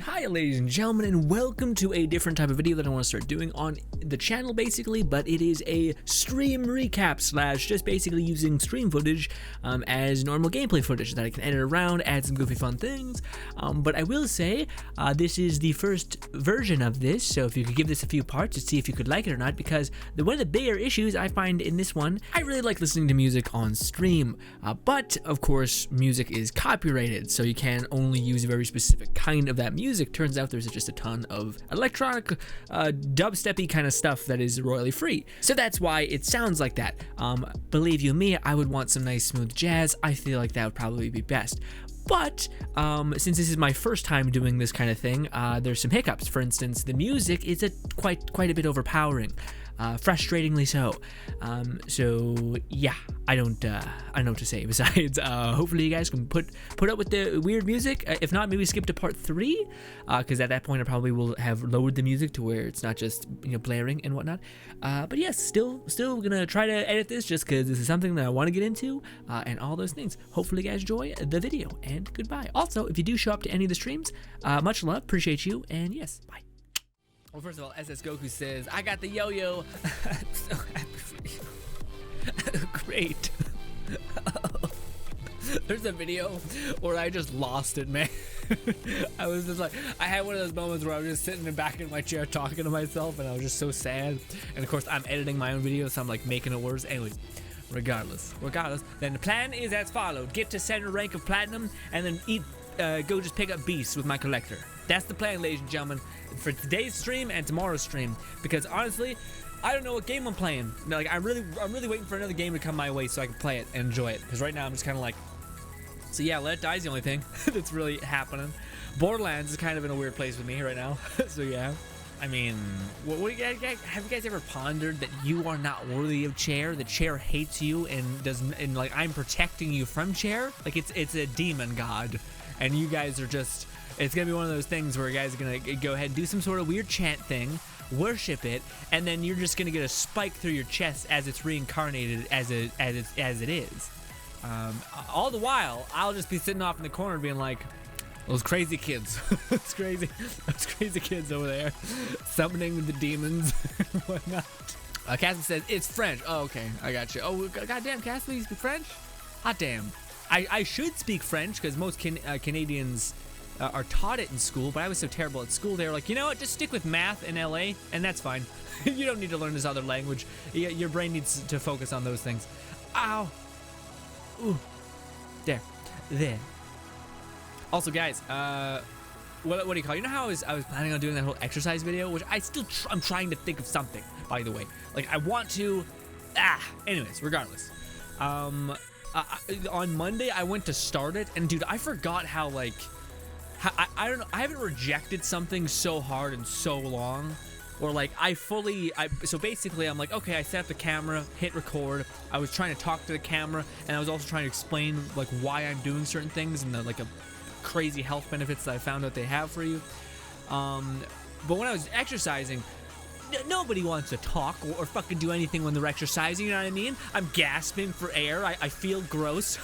Hi ladies and gentlemen, and welcome to a different type of video that I want to start doing on the channel basically, but it is a stream recap slash just basically using stream footage as normal gameplay footage that I can edit around, add some goofy fun things, but I will say this is the first version of this, so if you could give this a few parts to see if you could like it or not, because one of the bigger issues I find in this one, I really like listening to music on stream, but of course music is copyrighted, so you can only use a very specific kind of that music. Turns out there's just a ton of electronic dubsteppy kind of stuff that is royally free, so that's why it sounds like that. Believe you me, I would want some nice smooth jazz. I feel like that would probably be best. But since this is my first time doing this kind of thing, there's some hiccups. For instance, the music is quite a bit overpowering, frustratingly so. So yeah, I don't know what to say. Besides, hopefully you guys can put up with the weird music. If not, maybe skip to part 3, because at that point I probably will have lowered the music to where it's not just blaring and whatnot. But yes, still gonna try to edit this just because this is something that I want to get into, and all those things. Hopefully you guys enjoy the video, and goodbye. Also, if you do show up to any of the streams, much love, appreciate you, and yes, bye. Well, first of all, SS Goku says, I got the yo-yo. I'm so happy for you. Great. There's a video where I just lost it, man. I was just like, I had one of those moments where I was just sitting back in my chair talking to myself, and I was just so sad. And of course, I'm editing my own video, so I'm like making it worse. Anyways, regardless, then the plan is as followed: get to center rank of platinum, and then go just pick up beasts with my collector. That's the plan, ladies and gentlemen, for today's stream and tomorrow's stream. Because honestly, I don't know what game I'm playing. Like, I'm really waiting for another game to come my way so I can play it and enjoy it. Because right now I'm just kind of like, so yeah, Let It Die is the only thing that's really happening. Borderlands is kind of in a weird place with me right now. So yeah. I mean, have you guys ever pondered that you are not worthy of Chair? That Chair hates you and like I'm protecting you from Chair? Like it's a demon god, and you guys are just. It's gonna be one of those things where you guys are gonna go ahead and do some sort of weird chant thing, worship it, and then you're just gonna get a spike through your chest as it's reincarnated as it is. All the while, I'll just be sitting off in the corner being like, those crazy kids, those crazy kids over there, summoning the demons and whatnot. Casper says it's French. Oh, okay, I got you. Oh, goddamn, Casper, you speak French? Hot damn. I should speak French because most Canadians are taught it in school, but I was so terrible at school. They were like, you know what, just stick with math in LA, and that's fine. You don't need to learn this other language. Your brain needs to focus on those things. Ow. Ooh. There. Also, guys, what do you call it? You know how I was planning on doing that whole exercise video, which I'm trying to think of something, by the way. Like, I want to... Anyways, regardless. On Monday, I went to start it, and dude, I forgot how, like... I don't know, I haven't rejected something so hard and so long, or like so basically I'm like, okay, I set up the camera, hit record, I was trying to talk to the camera, and I was also trying to explain like why I'm doing certain things and the like crazy health benefits that I found out they have for you. But when I was exercising, nobody wants to talk or fucking do anything when they're exercising, you know what I mean? I'm gasping for air, I feel gross.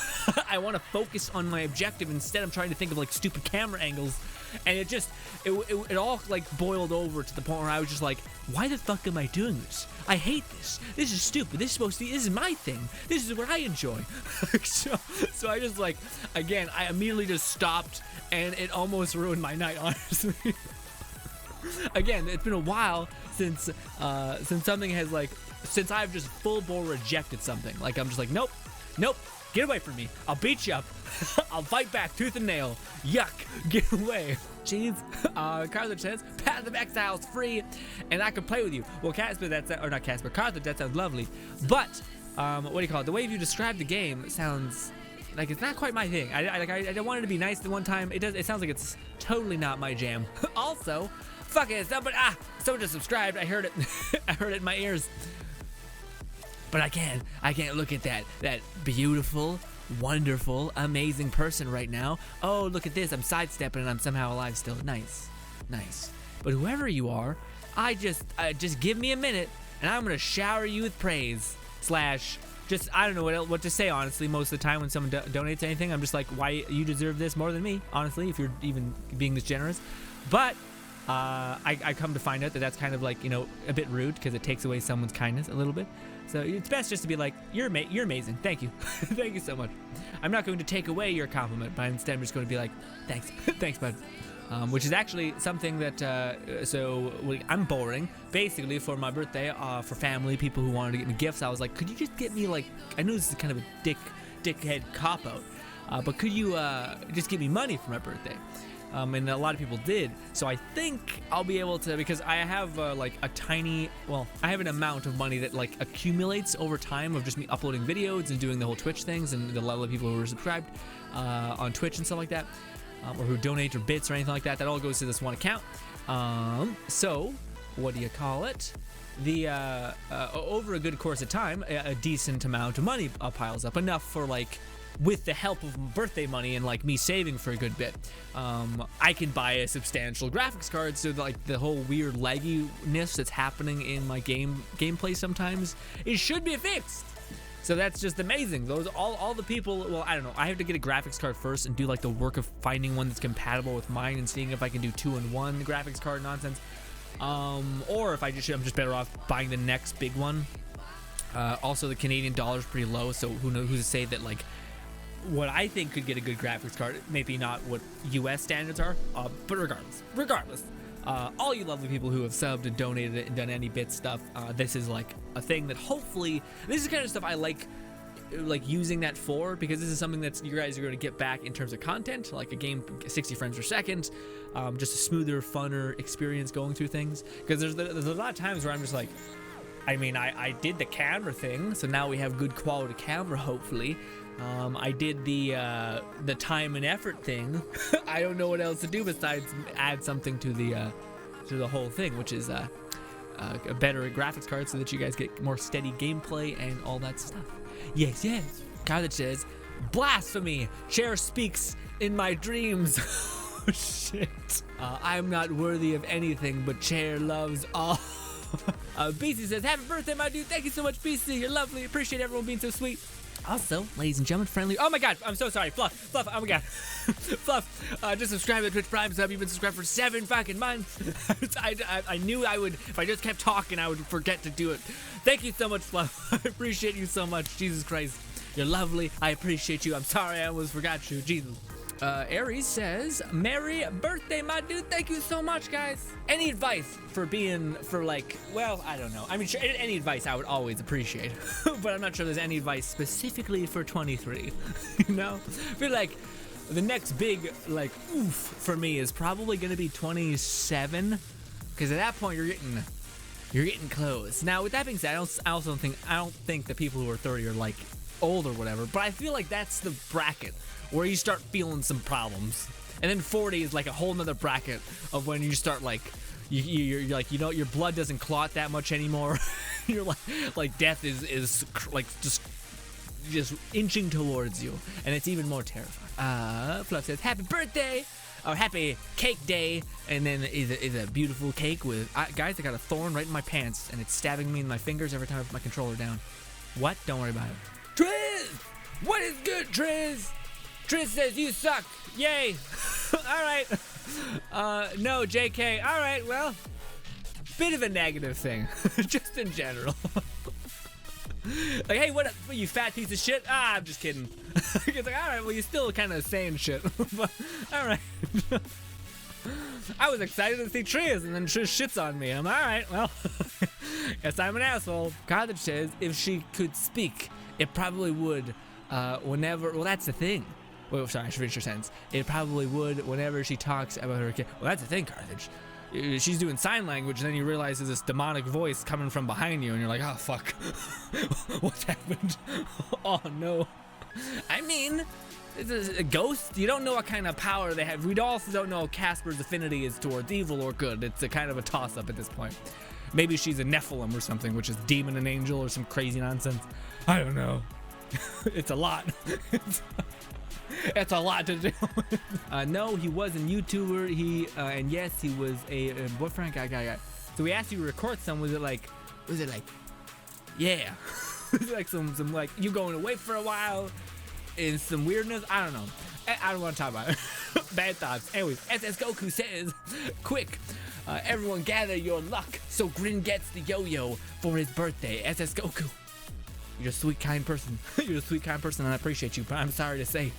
I want to focus on my objective. Instead I'm trying to think of like stupid camera angles, and it all like boiled over to the point where I was just like, why the fuck am I doing this? I hate this. This is stupid. This is my thing. This is what I enjoy. so I just like, again, I immediately just stopped, and it almost ruined my night, honestly. Again, it's been a while since something has like, since I've just full bore rejected something. Like, I'm just like, nope, get away from me. I'll beat you up. I'll fight back tooth and nail. Yuck, get away. Jeez. Carthage says, Path of Exile is free, and I can play with you. Well, Carthage, that sounds lovely. But, what do you call it? The way you describe the game sounds like it's not quite my thing. I wanted to be nice the one time. It sounds like it's totally not my jam. Also, fuck it, someone just subscribed. I heard it. I heard it in my ears. But I can't look at that beautiful, wonderful, amazing person right now. Oh, look at this. I'm sidestepping and I'm somehow alive still. Nice. But whoever you are, just give me a minute and I'm gonna shower you with praise. Just, I don't know what to say, honestly. Most of the time when someone donates anything, I'm just like, why, you deserve this more than me, honestly, if you're even being this generous. But I come to find out that that's kind of like, you know, a bit rude because it takes away someone's kindness a little bit. So it's best just to be like, you're amazing. Thank you. Thank you so much. I'm not going to take away your compliment, but instead I'm just going to be like, thanks. Thanks, bud. Which is actually something that, I'm boring. Basically, for my birthday, for family, people who wanted to get me gifts, I was like, could you just get me, like, I know this is kind of a dickhead cop-out, but could you just give me money for my birthday? And a lot of people did. So I think I'll be able to, because I have like a tiny, I have an amount of money that like accumulates over time of just me uploading videos and doing the whole Twitch things, and the level of people who are subscribed on Twitch and stuff like that, or who donate or bits or anything like that. That all goes to this one account. So what do you call it? The over a good course of time, a decent amount of money piles up, enough for like, with the help of birthday money and like me saving for a good bit, I can buy a substantial graphics card, so that, like, the whole weird lagginess that's happening in my gameplay sometimes, it should be fixed. So that's just amazing. Those all the people, well, I don't know, I have to get a graphics card first and do like the work of finding one that's compatible with mine and seeing if I can do 2-in-1 graphics card nonsense, or if I'm just better off buying the next big one. Also, the Canadian dollar is pretty low, so who knows, who's to say that like what I think could get a good graphics card, maybe not what US standards are, but regardless, all you lovely people who have subbed and donated and done any bit stuff, this is like a thing that hopefully, this is the kind of stuff I like using that for, because this is something that you guys are going to get back in terms of content, like a game 60 frames per second, just a smoother, funner experience going through things, because there's a lot of times where I'm just like, I mean, I did the camera thing, so now we have good quality camera, hopefully. I did the time and effort thing. I don't know what else to do besides add something to the whole thing, which is a better graphics card, so that you guys get more steady gameplay and all that stuff. Yes. Carthage says, blasphemy! Chair speaks in my dreams. Oh, shit. I'm not worthy of anything, but Chair loves all. BC says, happy birthday, my dude. Thank you so much, BC. You're lovely. Appreciate everyone being so sweet. Also, ladies and gentlemen, friendly. Oh my god, I'm so sorry. Fluff, oh my god. Fluff, just subscribe to Twitch Prime sub. You've been subscribed for 7 fucking months. I knew I would, if I just kept talking, I would forget to do it. Thank you so much, Fluff. I appreciate you so much. Jesus Christ. You're lovely. I appreciate you. I'm sorry I almost forgot you. Jesus. Aries says, Merry birthday, my dude. Thank you so much, guys. Any advice for like, well, I don't know. I mean, sure, any advice I would always appreciate, but I'm not sure there's any advice specifically for 23, you know? I feel like the next big, like, oof for me is probably going to be 27, because at that point you're getting close. Now, with that being said, I don't think the people who are 30 are, like, old or whatever, but I feel like that's the bracket where you start feeling some problems, and then 40 is like a whole nother bracket of when you start like you're like, you know, your blood doesn't clot that much anymore. You're like death is like just inching towards you, and it's even more terrifying. Fluff says happy birthday or happy cake day, and then is a beautiful cake with guys, I got a thorn right in my pants and it's stabbing me in my fingers every time I put my controller down. What? Don't worry about it. Triz, what is good, Triz? Triz says you suck. Yay. Alright. No, JK. Alright, well, bit of a negative thing. Just in general. Like, hey, what up, you fat piece of shit? I'm just kidding. It's like, alright, well, you're still kind of saying shit. But, alright. I was excited to see Triz, and then Triz shits on me. I'm alright, well, guess I'm an asshole. Carthage says if she could speak, it probably would whenever, well, that's the thing. Well, sorry, I should finish your sentence. It probably would whenever she talks about her kid. Well, that's the thing, Carthage. She's doing sign language, and then you realize there's this demonic voice coming from behind you, and you're like, oh, fuck. What's happened? Oh, no. I mean, it's a ghost. You don't know what kind of power they have. We also don't know Casper's affinity is towards evil or good. It's a kind of a toss-up at this point. Maybe she's a Nephilim or something, which is demon and angel or some crazy nonsense. I don't know. It's a lot. It's a lot to do. No, he was a YouTuber. And yes, he was a boyfriend guy. So we asked you to record some. Was it like, yeah. Was it like some like you going away for a while and some weirdness? I don't know. I don't want to talk about it. Bad thoughts. Anyways, SS Goku says, quick, everyone gather your luck so Grin gets the yo-yo for his birthday. SS Goku. You're a sweet, kind person. You're a sweet, kind person, and I appreciate you, but I'm sorry to say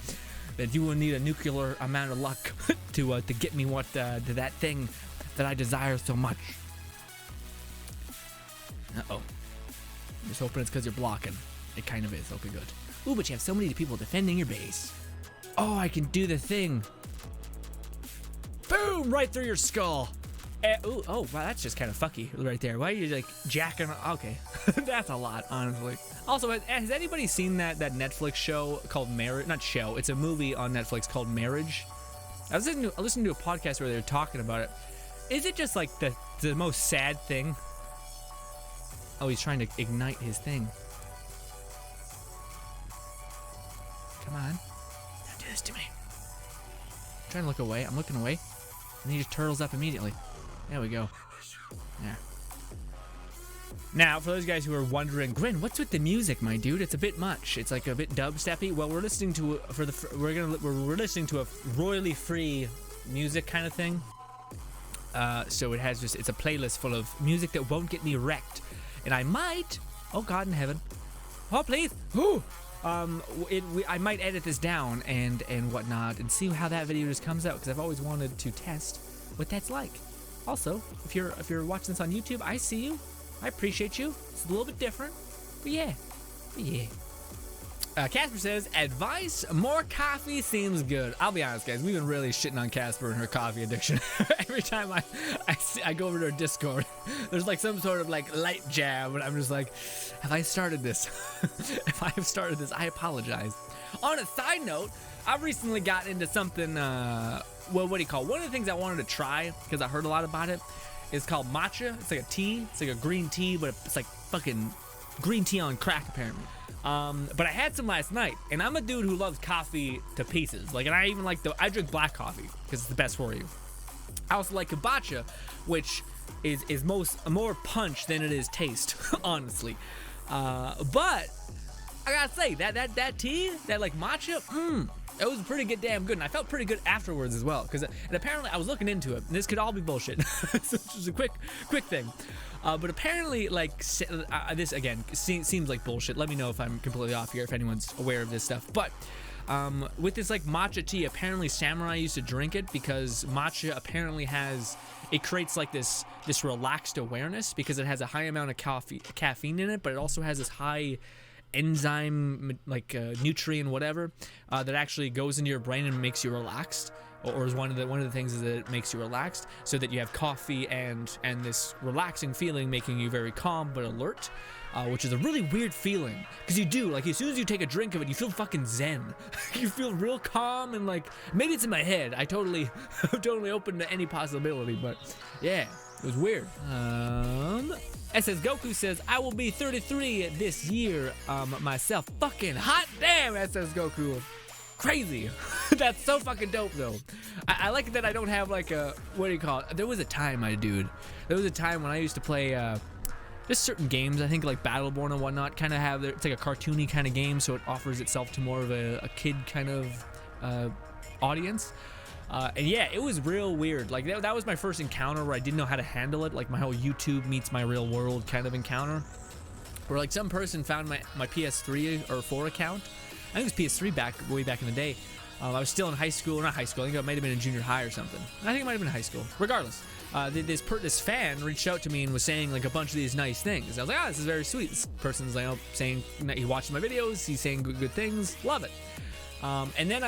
that you will need a nuclear amount of luck to get me what to that thing that I desire so much. Uh-oh. I'm just hoping it's because you're blocking. It kind of is. Okay, good. Ooh, but you have so many people defending your base. Oh, I can do the thing. Boom! Right through your skull. Ooh, oh, wow, that's just kind of fucky right there. Why are you like jacking? Okay, that's a lot, honestly. Also, has anybody seen that Netflix show called Marriage? Not show. It's a movie on Netflix called Marriage. I was listening to a podcast where they were talking about it. Is it just like the most sad thing? Oh, he's trying to ignite his thing. Come on. Don't do this to me. I'm trying to look away. I'm looking away. And he just turtles up immediately. There we go. Yeah. Now, for those guys who are wondering, Grin, what's with the music, my dude? It's a bit much. It's like a bit dubsteppy. Well, we're listening to we're listening to a royally free music kind of thing. So it has it's a playlist full of music that won't get me wrecked. And I might, oh God in heaven, oh please, ooh, I might edit this down and whatnot and see how that video just comes out, because I've always wanted to test what that's like. Also, if you're watching this on YouTube, I see you, I appreciate you. It's a little bit different, but yeah. Casper says, advice, more coffee seems good. I'll be honest, guys, we've been really shitting on Casper and her coffee addiction. Every time I go over to her Discord, there's like some sort of like light jab, and I'm just like, have I started this? If I have started this, I apologize. On a side note, I've recently got into something, well, what do you call it? One of the things I wanted to try, because I heard a lot about it, is called matcha. It's like a tea. It's like a green tea, but it's like fucking green tea on crack, apparently. But I had some last night, and I'm a dude who loves coffee to pieces. Like, and I even like I drink black coffee because it's the best for you. I also like kombucha, which is more punch than it is taste, honestly. But I gotta say that tea, that like matcha, it was pretty damn good, and I felt pretty good afterwards as well. And apparently I was looking into it, and this could all be bullshit. So it's just a quick thing. But apparently, like, this, again, seems like bullshit. Let me know if I'm completely off here, if anyone's aware of this stuff. But with this, like, matcha tea, apparently Samurai used to drink it because matcha apparently it creates, like, this relaxed awareness because it has a high amount of caffeine in it, but it also has this high enzyme, like, nutrient, whatever, that actually goes into your brain and makes you relaxed. Or is one of the things is that it makes you relaxed, so that you have coffee and this relaxing feeling, making you very calm but alert, which is a really weird feeling, because you do, like, as soon as you take a drink of it, you feel fucking zen. You feel real calm, and like, maybe it's in my head. I'm totally open to any possibility, but yeah, it was weird. SS Goku says, I will be 33 this year myself. Fucking hot damn, SS Goku. Crazy. That's so fucking dope, though. I like that I don't have like a, what do you call it? There was a time, my dude. There was a time when I used to play just certain games. I think like Battleborn and whatnot kind of have, it's like a cartoony kind of game, so it offers itself to more of a kid kind of audience. And yeah, it was real weird. Like that was my first encounter where I didn't know how to handle it. Like my whole YouTube meets my real world kind of encounter. Where like some person found my PS3 or 4 account. I think it was PS3 way back in the day. I was still in high school, not high school. I think it might have been in junior high or something. I think it might have been high school. Regardless, this fan reached out to me and was saying like a bunch of these nice things. I was like, this is very sweet. This person's like saying he watched my videos. He's saying good things. Love it. And then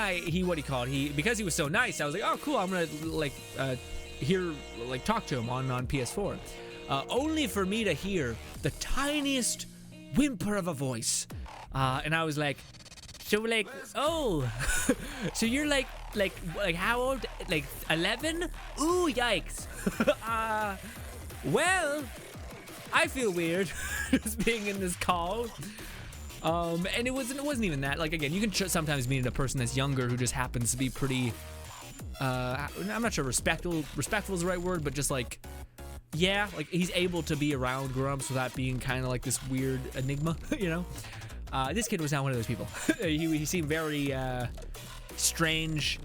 because he was so nice, I was like, oh cool. I'm gonna talk to him on PS4. Only for me to hear the tiniest whimper of a voice, and I was like. So like, oh, so you're like how old? Like 11? Ooh, yikes. Well, I feel weird just being in this call. And it wasn't even that. Like again, you can sometimes meet a person that's younger who just happens to be pretty. I'm not sure respectful is the right word, but just like. Yeah, like he's able to be around grown-ups without being kind of like this weird enigma, you know. This kid was not one of those people. He seemed very strange.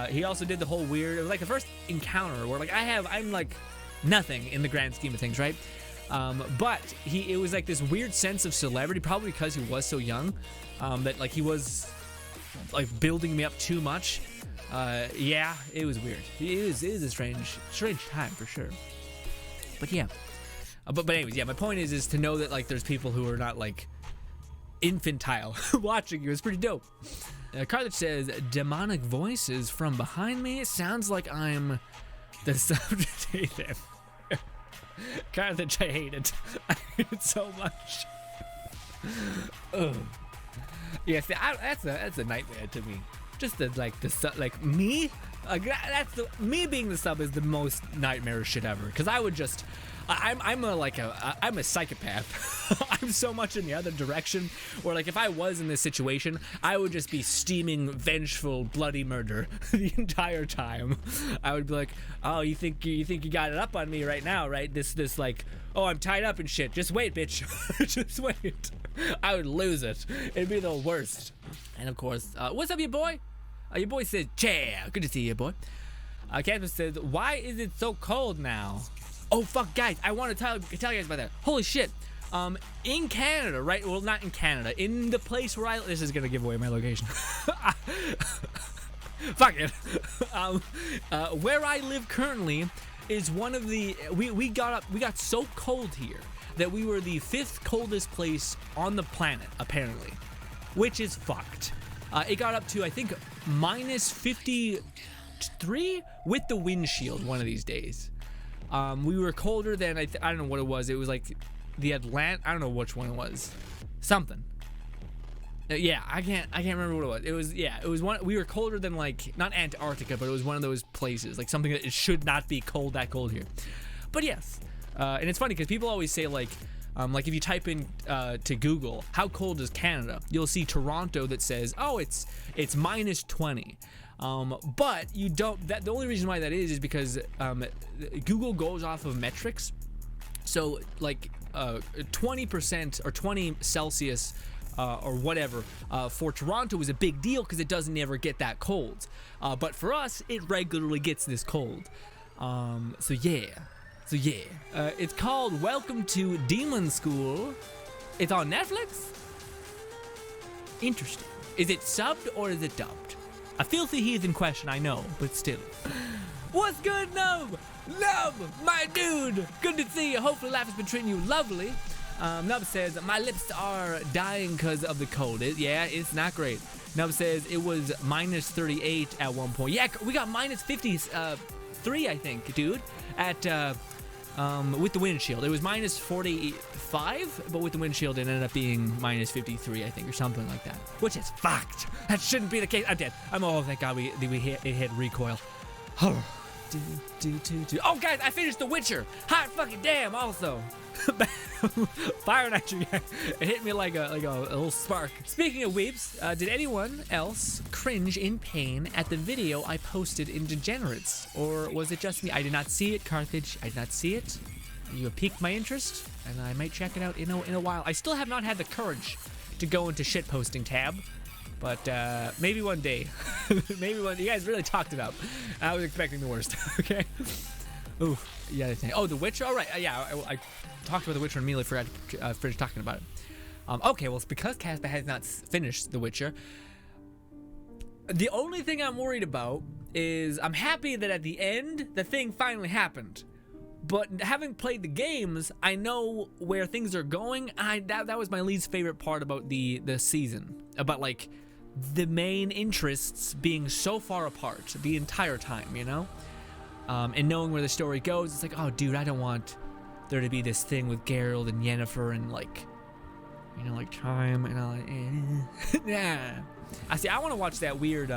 He also did the whole weird. It was like the first encounter where like I'm like nothing in the grand scheme of things, right? But it was like this weird sense of celebrity, probably because he was so young, that like he was like building me up too much. Yeah, it was weird. It is a strange time for sure. But yeah, but anyways, yeah. My point is to know that like there's people who are not like infantile watching you. It's pretty dope. Carthage says demonic voices from behind me. It sounds like I'm the subject. Ethan. Carthage, I hate it. I hate it so much. Ugh. Yeah, see, that's a nightmare to me. Just like me, me being the sub is the most nightmarish shit ever. Cause I would just, I'm a psychopath. I'm so much in the other direction. Or like if I was in this situation, I would just be steaming vengeful, bloody murder the entire time. I would be like, oh, you think you got it up on me right now, right? This like, oh, I'm tied up and shit. Just wait, bitch. Just wait. I would lose it. It'd be the worst. And of course, what's up, your boy? Your boy says, yeah, good to see you, boy. Catherine says, why is it so cold now? Oh, fuck, guys, I want to tell you guys about that. Holy shit. In Canada, right? Well, not in Canada. In the place where this is going to give away my location. Fuck it. Where I live currently is one of the, we got so cold here that we were the 5th coldest place on the planet, apparently, which is fucked. It got up to, I think, minus 53 with the windshield one of these days. We were colder than, I don't know what it was. It was like the I don't know which one it was. Something. Yeah, I can't remember what it was. It was one, we were colder than like, not Antarctica, but it was one of those places, like something that it should not be that cold here. But yes, and it's funny because people always say like if you type in to Google, how cold is Canada? You'll see Toronto that says, oh, it's minus 20. But you don't, the only reason why that is because Google goes off of metrics. So like 20% or 20 Celsius or whatever for Toronto is a big deal because it doesn't ever get that cold. But for us, it regularly gets this cold. So yeah. It's called Welcome to Demon School. It's on Netflix? Interesting. Is it subbed or is it dubbed? A filthy heathen question, I know, but still. What's good, Nub? Nub, my dude. Good to see you. Hopefully life has been treating you lovely. Nub says, my lips are dying because of the cold. Yeah, it's not great. Nub says it was minus 38 at one point. Yeah, we got minus 53, I think, dude, at with the windshield. It was minus 45, but with the windshield it ended up being minus 53, I think, or something like that, which is fucked. That shouldn't be the case. I'm dead. Oh, thank God it hit recoil. Oh, guys, I finished The Witcher. Hot fucking damn, also. Fire Nitro, yeah. It hit me like a little spark. Speaking of weeps, did anyone else cringe in pain at the video I posted in Degenerates? Or was it just me? I did not see it, Carthage. I did not see it. You have piqued my interest, and I might check it out in a while. I still have not had the courage to go into shitposting tab, but maybe one day. Maybe one. You guys really talked about. I was expecting the worst. Okay. Ooh, yeah. Oh, The Witcher. All right. Yeah, I talked about The Witcher and immediately forgot to finish talking about it. Okay, well, it's because Casper has not finished The Witcher. The only thing I'm worried about is I'm happy that at the end the thing finally happened. But having played the games, I know where things are going. That was my least favorite part about the season. About like the main interests being so far apart the entire time, you know? And knowing where the story goes, it's like, oh, dude, I don't want there to be this thing with Geralt and Yennefer and like, you know, like time and all that. Nah. I want to watch that weird,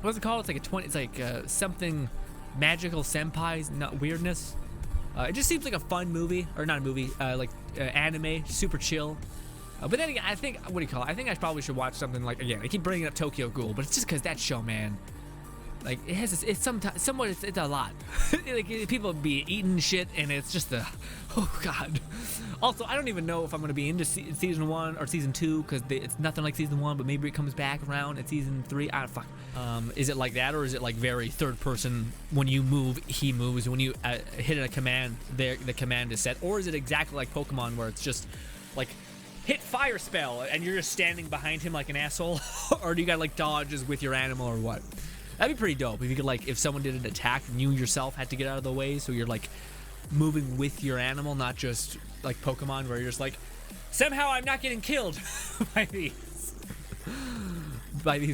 what's it called? It's like something magical senpais, not weirdness. It just seems like a fun movie, or not a movie, like anime, super chill. But then again, I think, what do you call it? I think I probably should watch something like, again, I keep bringing up Tokyo Ghoul, but it's just because that show, man, Like it has, it's somewhat, it's a lot. Like people be eating shit, and it's just oh god. Also, I don't even know if I'm gonna be into season 1 or season 2 because it's nothing like season 1. But maybe it comes back around at season 3. I don't fuck. Is it like that, or is it like very third person? When you move, he moves. When you hit a command, the command is set. Or is it exactly like Pokemon, where it's just like hit fire spell and you're just standing behind him like an asshole? Or do you got like dodges with your animal or what? That'd be pretty dope if you could, like, if someone did an attack and you yourself had to get out of the way, so you're like moving with your animal, not just like Pokemon where you're just like, somehow I'm not getting killed by these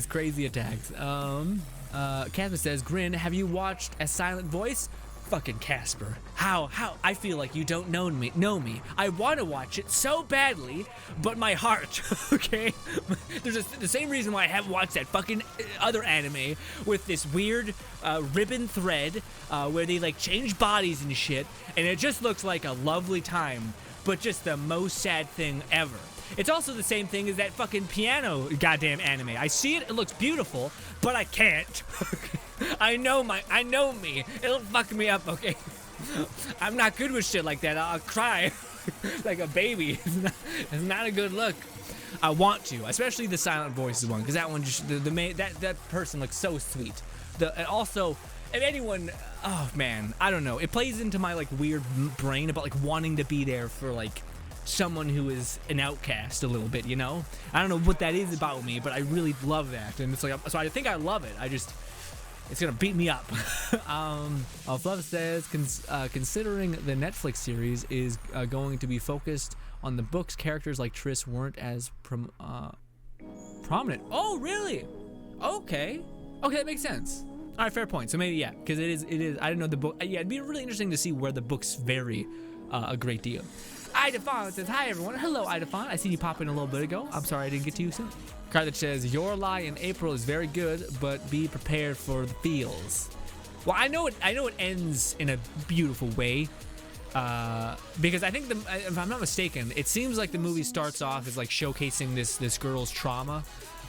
crazy attacks. Casper says, Grin, have you watched A Silent Voice? Fucking Casper. How? I feel like you don't know me. I want to watch it so badly, but my heart, okay? There's the same reason why I haven't watched that fucking other anime with this weird ribbon thread where they like change bodies and shit, and it just looks like a lovely time, but just the most sad thing ever. It's also the same thing as that fucking piano goddamn anime. I see it, it looks beautiful, but I can't. I know me. It'll fuck me up, okay? I'm not good with shit like that. I'll cry like a baby. It's not a good look. I want to, especially the Silent Voices one, because that one just that person looks so sweet. And also, if anyone, oh man, I don't know. It plays into my like weird brain about like wanting to be there for like someone who is an outcast a little bit, you know? I don't know what that is about me, but I really love that, and it's like, so I think I love it. It's gonna beat me up. Fluff says, considering the Netflix series is going to be focused on the books, characters like Triss weren't as prominent. Oh, really? Okay, that makes sense. All right, fair point. So maybe, yeah, because it is. I didn't know the book. Yeah, it'd be really interesting to see where the books vary a great deal. Idafon says, hi everyone. Hello, Idafon. I seen you pop in a little bit ago. I'm sorry I didn't get to you soon. Card that says, Your Lie in April is very good, but be prepared for the feels. Well, I know it ends in a beautiful way, because I think if I'm not mistaken, it seems like the movie starts off as like showcasing this girl's trauma,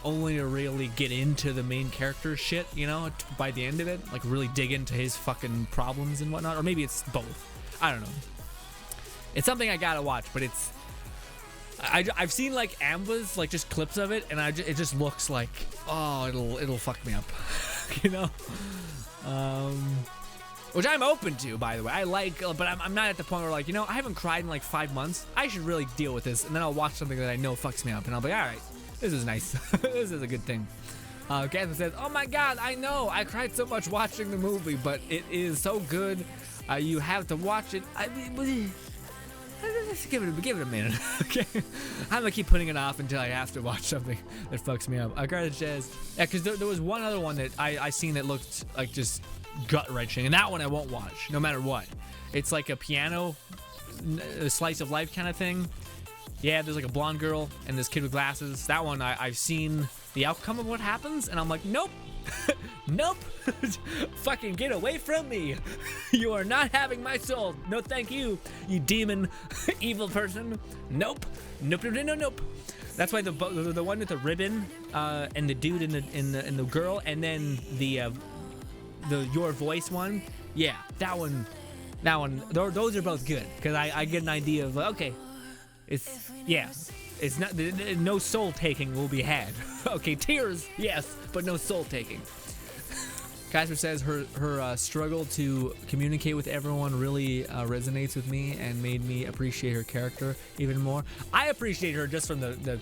only to really get into the main character's shit, you know, by the end of it, like really dig into his fucking problems and whatnot, or maybe it's both. I don't know. It's something I gotta watch, but it's. I've seen like Amba's, like just clips of it, and it just looks like, oh, it'll fuck me up, you know. Which I'm open to, by the way. I like, but I'm not at the point where like, you know, I haven't cried in like 5 months. I should really deal with this, and then I'll watch something that I know fucks me up, and I'll be all right. This is nice. This is a good thing. Catherine says, oh my God, I know. I cried so much watching the movie, but it is so good. You have to watch it. I mean. Just give it a minute, okay? I'm gonna keep putting it off until I have to watch something that fucks me up. Garden says, yeah, because there was one other one that I seen that looked like just gut-wrenching, and that one I won't watch, no matter what. It's like a piano, a slice of life kind of thing. Yeah, there's like a blonde girl and this kid with glasses. That one, I've seen the outcome of what happens, and I'm like, nope. Nope. Fucking get away from me. You are not having my soul. No thank you, you demon evil person. Nope. Nope. That's why the one with the ribbon and the dude and the girl, and then the Your Voice one. Yeah, that one. Those are both good, because I get an idea of okay, it's not, no soul taking will be had. Okay, tears, yes, but no soul taking. Kaiser says her struggle to communicate with everyone really resonates with me and made me appreciate her character even more. I appreciate her just from the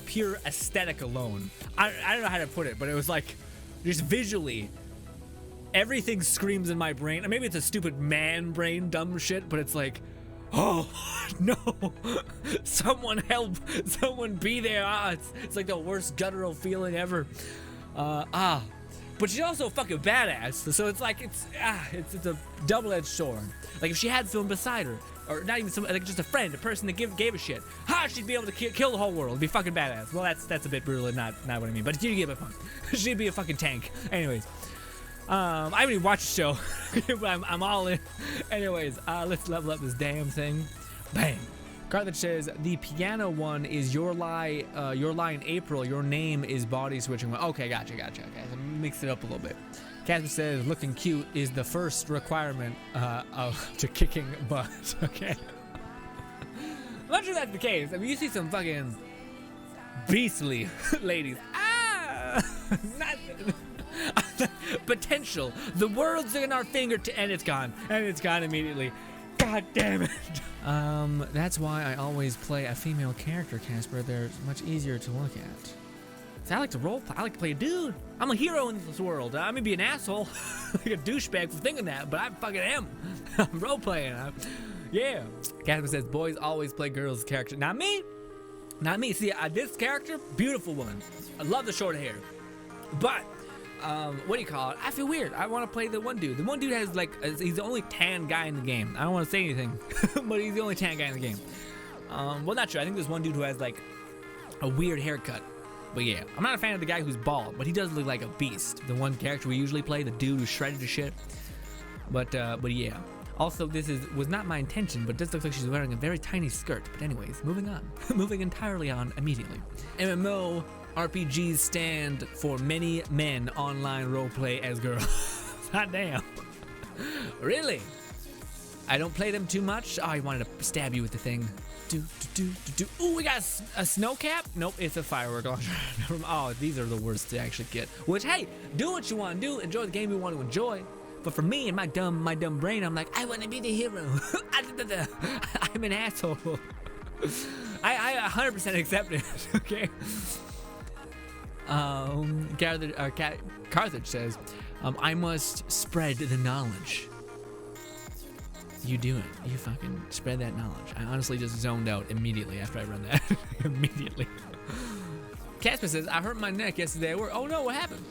pure aesthetic alone. I don't know how to put it, but it was like just visually, everything screams in my brain. Maybe it's a stupid man brain, dumb shit, but it's like, oh no, someone help, someone be there. It's like the worst guttural feeling ever. But she's also a fucking badass, so it's like it's a double-edged sword. Like if she had someone beside her, or not even someone, like just a friend, a person that gave a shit, she'd be able to kill the whole world. It'd be fucking badass. Well, that's a bit brutal and not what I mean, but you get my point. She'd be a fucking tank. Anyways, I haven't even watched the show, but I'm all in. Anyways, let's level up this damn thing. Bang. Carthage says, the piano one is Your Lie in April. Your name is Body Switching. Okay, gotcha. Okay, so mix it up a little bit. Casper says looking cute is the first requirement to kicking butt. Okay. I'm not sure that's the case. I mean, you see some fucking beastly ladies. Not potential. The world's in our finger and it's gone. And it's gone immediately. God damn it. That's why I always play a female character, Casper. They're much easier to look at. So I like to role play. I like to play a dude. I'm a hero in this world. I may be an asshole, like a douchebag for thinking that, but I fucking am. I'm role playing. Yeah. Casper says boys always play girls' character. Not me. Not me. See, this character, beautiful one. I love the short hair. But, what do you call it? I feel weird. I want to play the one dude. The one dude has like, he's the only tan guy in the game. I don't want to say anything, but he's the only tan guy in the game. Well, not true. I think there's one dude who has like a weird haircut. But yeah, I'm not a fan of the guy who's bald, but he does look like a beast. The one character we usually play, the dude who's shredded to shit. But yeah. Also, this was not my intention, but it does look like she's wearing a very tiny skirt. But anyways, moving on. Moving entirely on immediately. MMO RPGs stand for many men online roleplay as girls. God damn. Really? I don't play them too much. Oh, I wanted to stab you with the thing. Ooh, we got a snow cap? Nope, it's a firework launcher. Oh, these are the worst to actually get. Which, hey, do what you want to do. Enjoy the game you want to enjoy. But for me and my dumb brain, I'm like, I want to be the hero. I'm an asshole. I 100% accept it. Okay. Carthage says, I must spread the knowledge. You do it. You fucking spread that knowledge. I honestly just zoned out immediately after I run that. Immediately. Casper says, I hurt my neck yesterday at work. Oh no, what happened?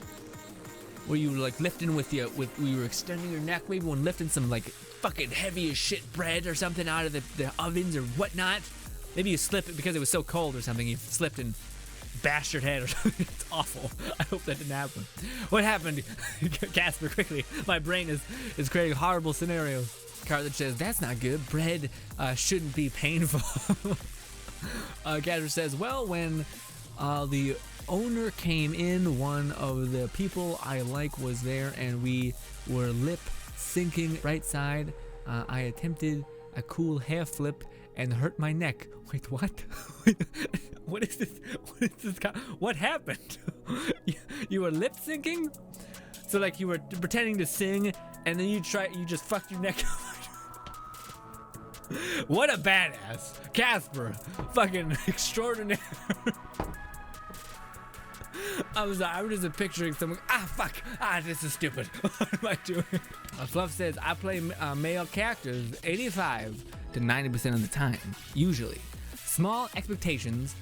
Were you like lifting with you were extending your neck maybe when lifting some like fucking heavy as shit bread or something out of the ovens or whatnot? Maybe you slipped it because it was so cold or something. You slipped and bashed your head or something. It's awful. I hope that didn't happen. What happened? Casper, quickly. My brain is creating horrible scenarios. Carthage says, that's not good. Bread shouldn't be painful. Casper says, well, when the owner came in, one of the people I like was there and we were lip syncing right side. I attempted a cool half flip and hurt my neck. Wait, what? What is this? What happened? You were lip syncing? So like you were pretending to sing and then you just fucked your neck up. What a badass. Casper, fucking extraordinary. I was just picturing someone. Fuck. This is stupid. What am I doing? Fluff says, I play male characters 85 to 90% of the time, usually. Small exceptions,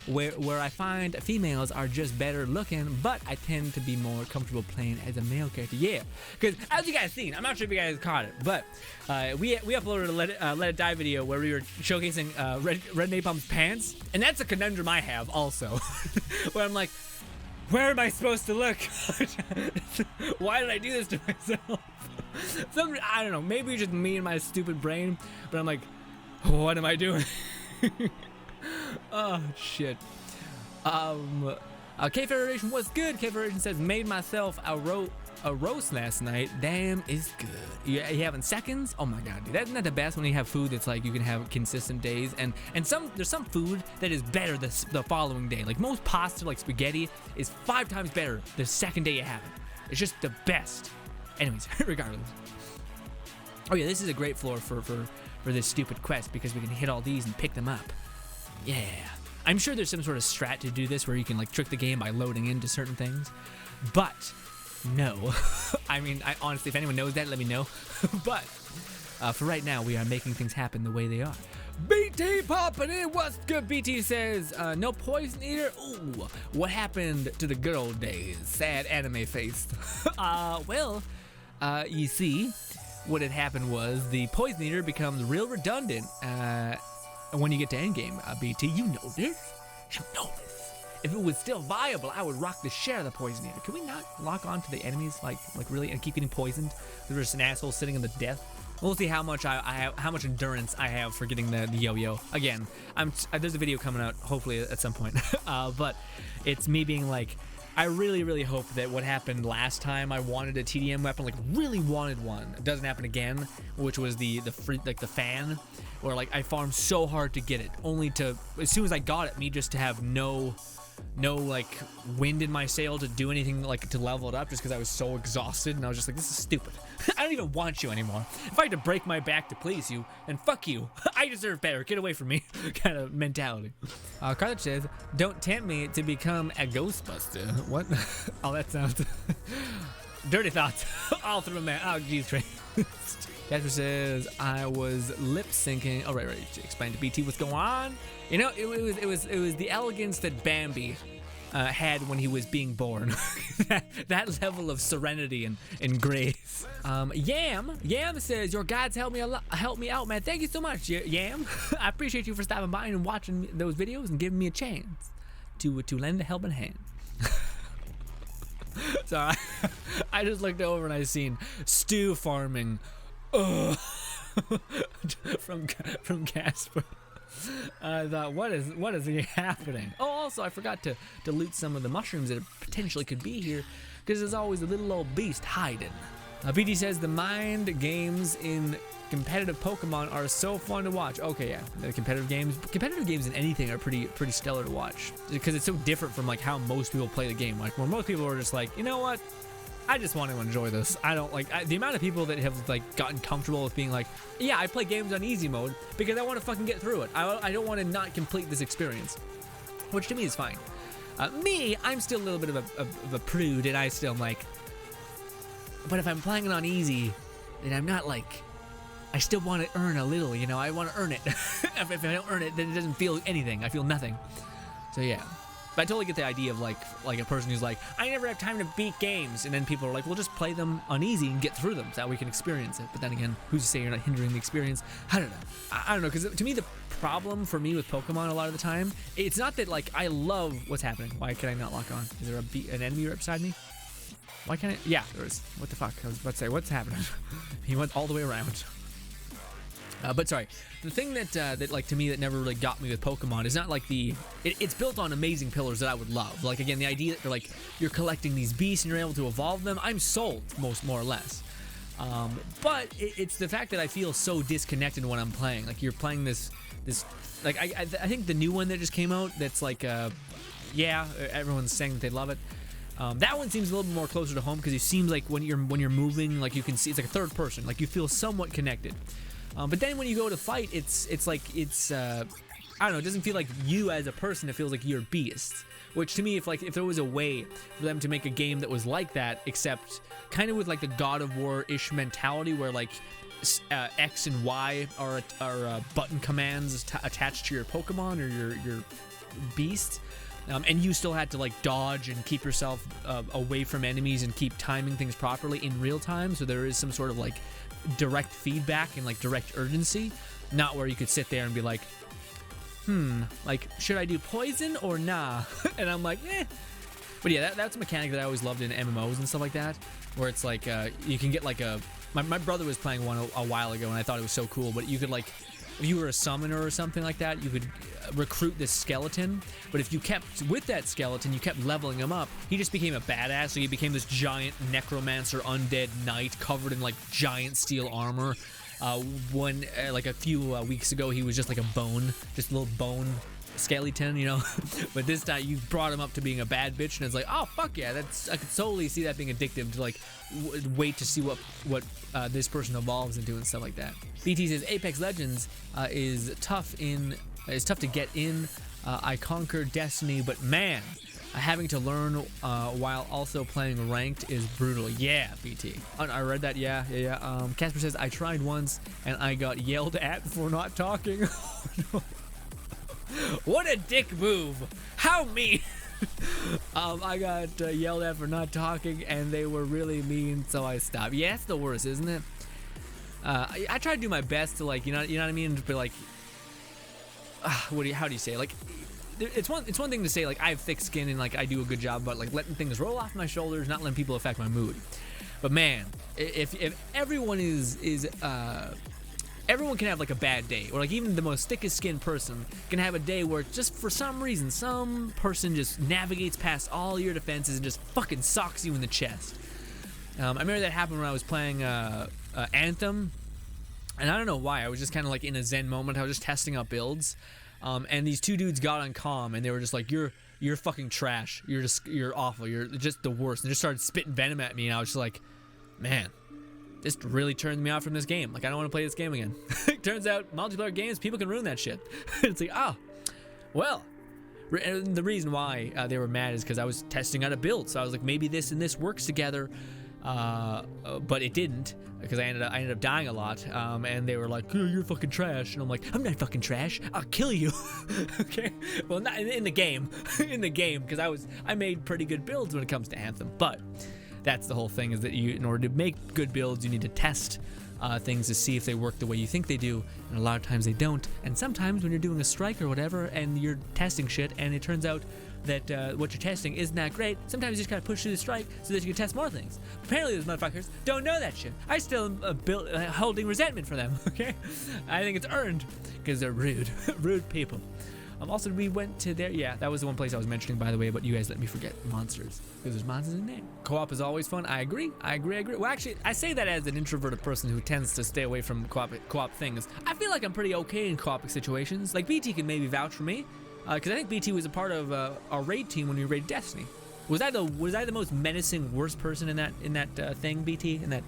where I find females are just better looking, but I tend to be more comfortable playing as a male character. Yeah, because as you guys seen, I'm not sure if you guys caught it, but we uploaded a Let It Die video where we were showcasing Red Napalm's pants, and that's a conundrum I have also, where I'm like, where am I supposed to look? Why did I do this to myself? I don't know, maybe just me and my stupid brain, but I'm like, what am I doing? Oh shit. K Federation, what's good? K Federation says, made myself a roast last night. Damn, it's good. You having seconds? Oh my god, dude, that's not the best when you have food that's like you can have consistent days, and there's some food that is better the following day. Like most pasta, like spaghetti, is 5 times better the second day you have it. It's just the best. Anyways, regardless. Oh yeah, this is a great floor for this stupid quest because we can hit all these and pick them up. Yeah. I'm sure there's some sort of strat to do this where you can like trick the game by loading into certain things. But no. I mean, I honestly, if anyone knows that, let me know. But for right now, we are making things happen the way they are. BT popping in. What's good? BT says, no poison eater. Ooh, what happened to the good old days? Sad anime face. Well, you see, what had happened was the poison eater becomes real redundant when you get to endgame. BT, you know this. You know this. If it was still viable, I would rock the share of the poison eater. Can we not lock on to the enemies like really and keep getting poisoned? There's just an asshole sitting in the death. We'll see how much I have, how much endurance I have for getting the yo-yo. Again, there's a video coming out hopefully at some point, but it's me being like, I really, really hope that what happened last time I wanted a TDM weapon, like really wanted one, it doesn't happen again, which was the fan, where like I farmed so hard to get it, only to, as soon as I got it, me just to have no like wind in my sail to do anything, like to level it up, just because I was so exhausted, and I was just like, this is stupid. I don't even want you anymore. If I had to break my back to please you, then fuck you. I deserve better. Get away from me. Kind of mentality. Carlos says, don't tempt me to become a Ghostbuster. What? Oh, that sounds dirty thoughts all through my man. Oh, geez, Trey. Casper says, I was lip syncing. Oh, right. Explain to BT what's going on. You know, it was the elegance that Bambi had when he was being born. that level of serenity and grace. Yam says, your guides help me out, man. Thank you so much, Yam. I appreciate you for stopping by and watching those videos and giving me a chance to lend a helping hand. So I just looked over and I seen Stu farming from Casper. I thought, what is happening? Oh, also I forgot to loot some of the mushrooms that potentially could be here, because there's always a little old beast hiding. BT says the mind games in competitive Pokemon are so fun to watch. Okay, yeah, the competitive games in anything are pretty stellar to watch, because it's so different from like how most people play the game. Like where most people are just like, you know what, I just want to enjoy this. I don't like the amount of people that have like gotten comfortable with being like, yeah, I play games on easy mode because I want to fucking get through it. I don't want to not complete this experience, which to me is fine. Me, I'm still a little bit of a prude, and I still am like, but if I'm playing it on easy, then I'm not like, I still want to earn a little, you know, I want to earn it. If I don't earn it, then it doesn't feel anything. I feel nothing. So yeah. But I totally get the idea of like a person who's like, I never have time to beat games, and then people are like, well, just play them on easy and get through them so that we can experience it. But then again, who's to say you're not hindering the experience? I don't know. I don't know, because to me the problem for me with Pokemon a lot of the time, it's not that like I love what's happening. Why can I not lock on? Is there an enemy right beside me? Why can't I? Yeah, there is. What the fuck? I was about to say, what's happening? He went all the way around. But sorry, the thing that like to me that never really got me with Pokemon is not like it's built on amazing pillars that I would love. Like again, the idea that you're collecting these beasts and you're able to evolve them, I'm sold more or less. But it's the fact that I feel so disconnected when I'm playing. Like you're playing this like I think the new one that just came out that's like yeah, everyone's saying that they love it. That one seems a little bit more closer to home because it seems like when you're moving, like you can see it's like a third person, like you feel somewhat connected. But then when you go to fight, it's I don't know, it doesn't feel like you as a person, it feels like you're beasts. Which to me, if there was a way for them to make a game that was like that, except kind of with like the God of War-ish mentality, where like X and Y are button commands attached to your Pokemon or your beast, and you still had to like dodge and keep yourself away from enemies and keep timing things properly in real time, so there is some sort of like direct feedback and like direct urgency, not where you could sit there and be like, like, should I do poison or nah? And I'm like, eh. But yeah, that's a mechanic that I always loved in MMOs and stuff like that, where it's like you can get like my brother was playing one a while ago and I thought it was so cool, but you could like, if you were a summoner or something like that, you could recruit this skeleton, but if you kept with that skeleton, you kept leveling him up, he just became a badass. So he became this giant necromancer undead knight covered in like giant steel armor. Like a few weeks ago, he was just like a little bone skeleton, you know. But this time you brought him up to being a bad bitch, and it's like, oh fuck yeah, I could totally see that being addictive to like wait to see what this person evolves into and stuff like that. BT says Apex Legends is tough to get in. I conquered Destiny, but man, having to learn while also playing ranked is brutal. Yeah, BT. I read that. Yeah. Casper says I tried once and I got yelled at for not talking. What a dick move! How mean! I got yelled at for not talking, and they were really mean, so I stopped. Yeah, it's the worst, isn't it? I try to do my best to like, you know what I mean, to be like, how do you say it? Like, it's one thing to say like I have thick skin and like I do a good job about like letting things roll off my shoulders, not letting people affect my mood. But man, if everyone is everyone can have like a bad day, or like even the most thickest skinned person can have a day where just for some reason some person just navigates past all your defenses and just fucking socks you in the chest. I remember that happened when I was playing Anthem, and I don't know why. I was just kind of like in a zen moment. I was just testing out builds, and these two dudes got on comm and they were just like, you're fucking trash, you're awful, you're just the worst, and just started spitting venom at me, and I was just like, man, this really turned me off from this game. Like, I don't want to play this game again. Turns out multiplayer games, people can ruin that shit. It's like, oh, well. And the reason why they were mad is because I was testing out a build. So I was like, maybe this and this works together, but it didn't, because I ended up dying a lot. And they were like, oh, you're fucking trash. And I'm like, I'm not fucking trash. I'll kill you. Okay. Well, not in the game, in the game, because I made pretty good builds when it comes to Anthem, but. That's the whole thing, is that in order to make good builds, you need to test things to see if they work the way you think they do, and a lot of times they don't. And sometimes when you're doing a strike or whatever and you're testing shit and it turns out that what you're testing isn't that great, sometimes you just gotta push through the strike so that you can test more things. Apparently those motherfuckers don't know that shit. I still am holding resentment for them, okay? I think it's earned, because they're rude. Rude people. Also, we went to there. Yeah, that was the one place I was mentioning, by the way, but you guys let me forget monsters, because there's monsters in there. Co-op is always fun. I agree. Well, actually, I say that as an introverted person who tends to stay away from co-op things. I feel like I'm pretty okay in co-op situations. Like, BT can maybe vouch for me, because I think BT was a part of our raid team when we raided Destiny. Was I the most menacing, worst person in that thing, BT? In that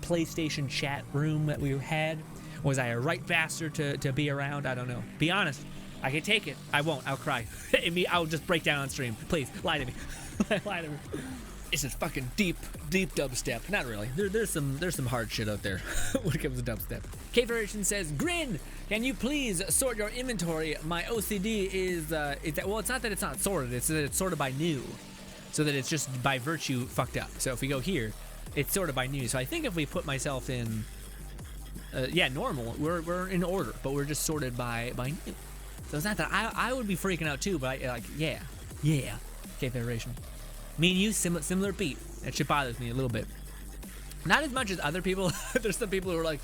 PlayStation chat room that we had? Was I a right bastard to be around? I don't know. Be honest. I can take it. I won't. I'll cry. I'll just break down on stream. Please, lie to me. Lie to me. It's just fucking deep dubstep. Not really. There's some hard shit out there when it comes to dubstep. K Variation says, Grin, can you please sort your inventory? My OCD is well, it's not that it's not sorted. It's that it's sorted by new, so that it's just by virtue fucked up. So if we go here, it's sorted by new. So I think if we put myself in, normal, we're in order, but we're just sorted by new. So it's not that I would be freaking out too, but yeah. K Federation. Me and you, similar beat. That shit bothers me a little bit. Not as much as other people. There's some people who are like,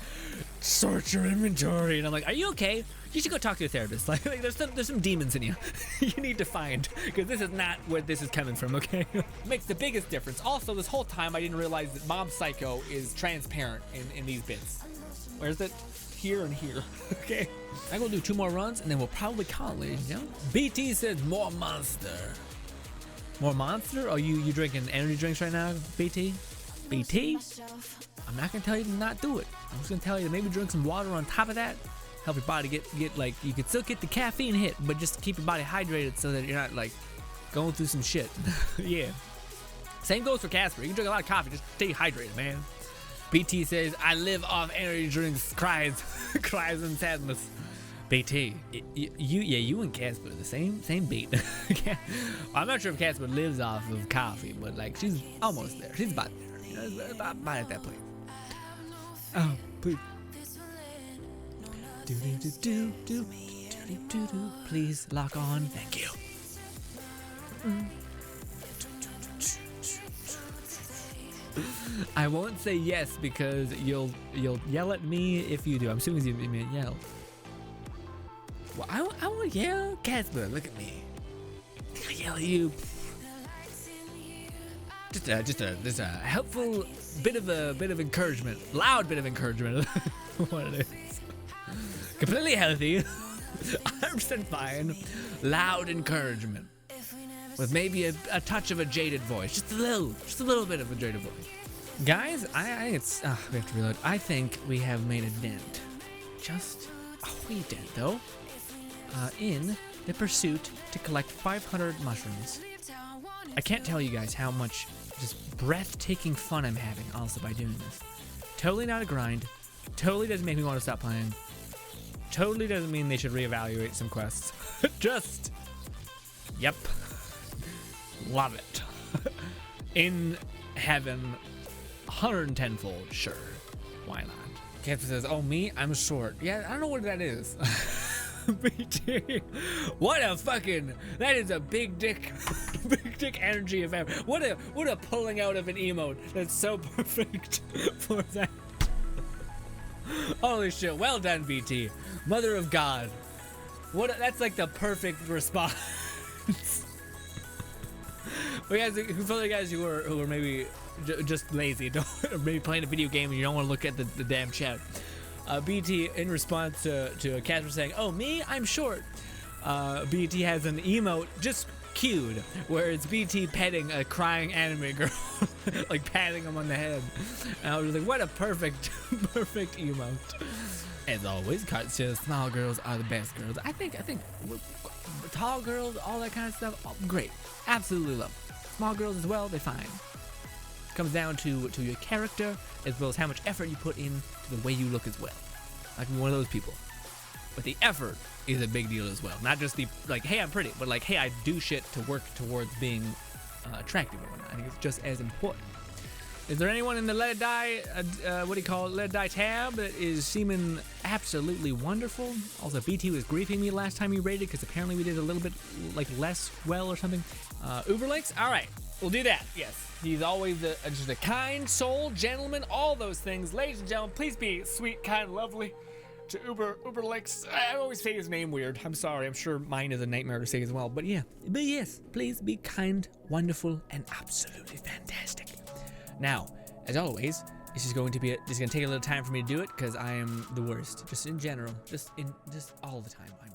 sort your inventory, and I'm like, are you okay? You should go talk to a therapist. Like there's some demons in you. You need to find, because this is not where this is coming from. Okay, makes the biggest difference. Also, this whole time I didn't realize that Mob Psycho is transparent in these bits. Where's it? Here and here. Okay, I'm gonna do 2 more runs and then we'll probably call it, ladies and gentlemen. BT says more monster. More monster? Oh, you drinking energy drinks right now, BT? BT? I'm not gonna tell you to not do it. I'm just gonna tell you to maybe drink some water on top of that. Help your body get like, you can still get the caffeine hit, but just keep your body hydrated so that you're not like going through some shit. Yeah. Same goes for Casper. You can drink a lot of coffee, just stay hydrated, man. BT says, I live off energy drinks, cries in sadness. BT, you and Casper are the same beat. I'm not sure if Casper lives off of coffee, but like she's almost there. She's about there. You know, about at that place. Oh, please. Do. Please lock on. Thank you. I won't say yes because you'll yell at me if you do. I'm assuming you mean yell. Well, I won't yell. Casper, look at me. I yell at you. Just a helpful bit of encouragement, loud bit of encouragement. What it is. Completely healthy, 100% fine, loud encouragement. With maybe a touch of a jaded voice, just a little bit of a jaded voice. Guys, I think it's, we have to reload. I think we have made a dent, just a wee dent though, in the pursuit to collect 500 mushrooms. I can't tell you guys how much just breathtaking fun I'm having also by doing this. Totally not a grind, totally doesn't make me want to stop playing, totally doesn't mean they should reevaluate some quests. Just, yep. Love it. In heaven, 110-fold, sure. Why not? Casper says, oh, me? I'm short. Yeah, I don't know what that is. BT. What a fucking, that is a big dick energy of ever. What a pulling out of an emote that's so perfect for that. Holy shit, well done, BT. Mother of God. That's like the perfect response. But guys, for the guys who are maybe just lazy, or maybe playing a video game and you don't want to look at the damn chat, BT in response to Casper saying, "Oh, me? I'm short." BT has an emote just queued where it's BT petting a crying anime girl, like patting him on the head. And I was like, what a perfect emote. As always, Kart says small girls are the best girls. I think tall girls, all that kind of stuff, great, absolutely love them. Small girls as well, they're fine. Comes down to your character as well as how much effort you put into the way you look as well. Like one of those people. But the effort is a big deal as well. Not just the like, hey, I'm pretty, but like, hey, I do shit to work towards being attractive or whatnot. I think it's just as important. Is there anyone in the Let It Die, Let It Die tab that is seeming absolutely wonderful? Also, BT was griefing me last time he rated because apparently we did a little bit like less well or something. Uberlinks? All right, we'll do that. Yes, he's always just a kind soul, gentleman, all those things. Ladies and gentlemen, please be sweet, kind, lovely to Uberlinks. I always say his name weird. I'm sorry. I'm sure mine is a nightmare to say as well. But yeah, but yes, please be kind, wonderful, and absolutely fantastic. Now, as always, this is going to take a little time for me to do it because I am the worst, just in general, just all the time. I'm